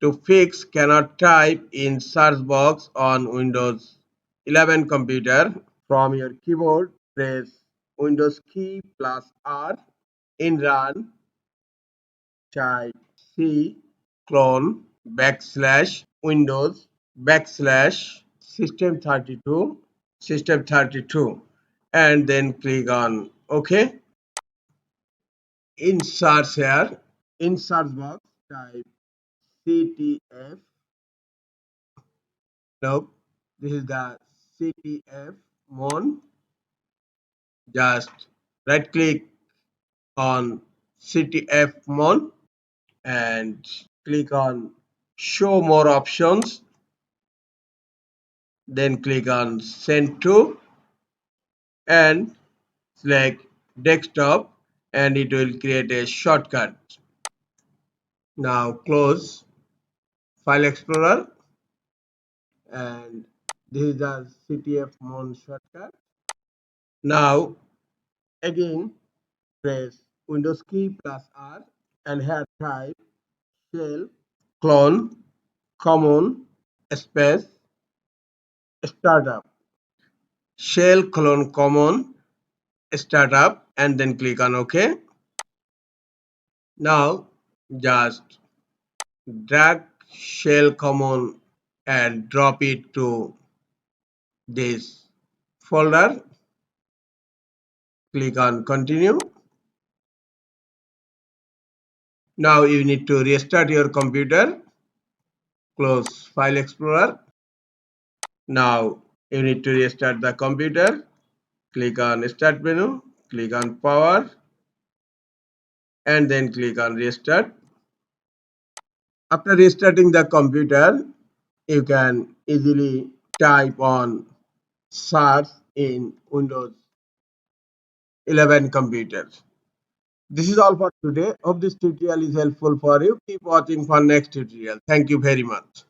To fix cannot type in search box on Windows 11 computer. From your keyboard, press Windows key plus R. In run, type C clone backslash Windows backslash system32 and then click on OK. In search here, in search box, type ctf. Nope, this is the ctfmon. Just right click on ctfmon and click on show more options, then click on send to and select desktop and it will create a shortcut. Now close File Explorer and this is the ctfmon shortcut. Now again press Windows key plus R and here type shell clone common space startup. Shell clone common startup and then click on OK. Now just drag shell common and drop it to this folder. Click on continue. Now you need to restart your computer. Close File Explorer. Now you need to restart the computer. Click on Start menu. Click on Power and then click on Restart. After restarting the computer, you can easily type on search in Windows 11 computers. This is all for today. Hope this tutorial is helpful for you. Keep watching for next tutorial. Thank you very much.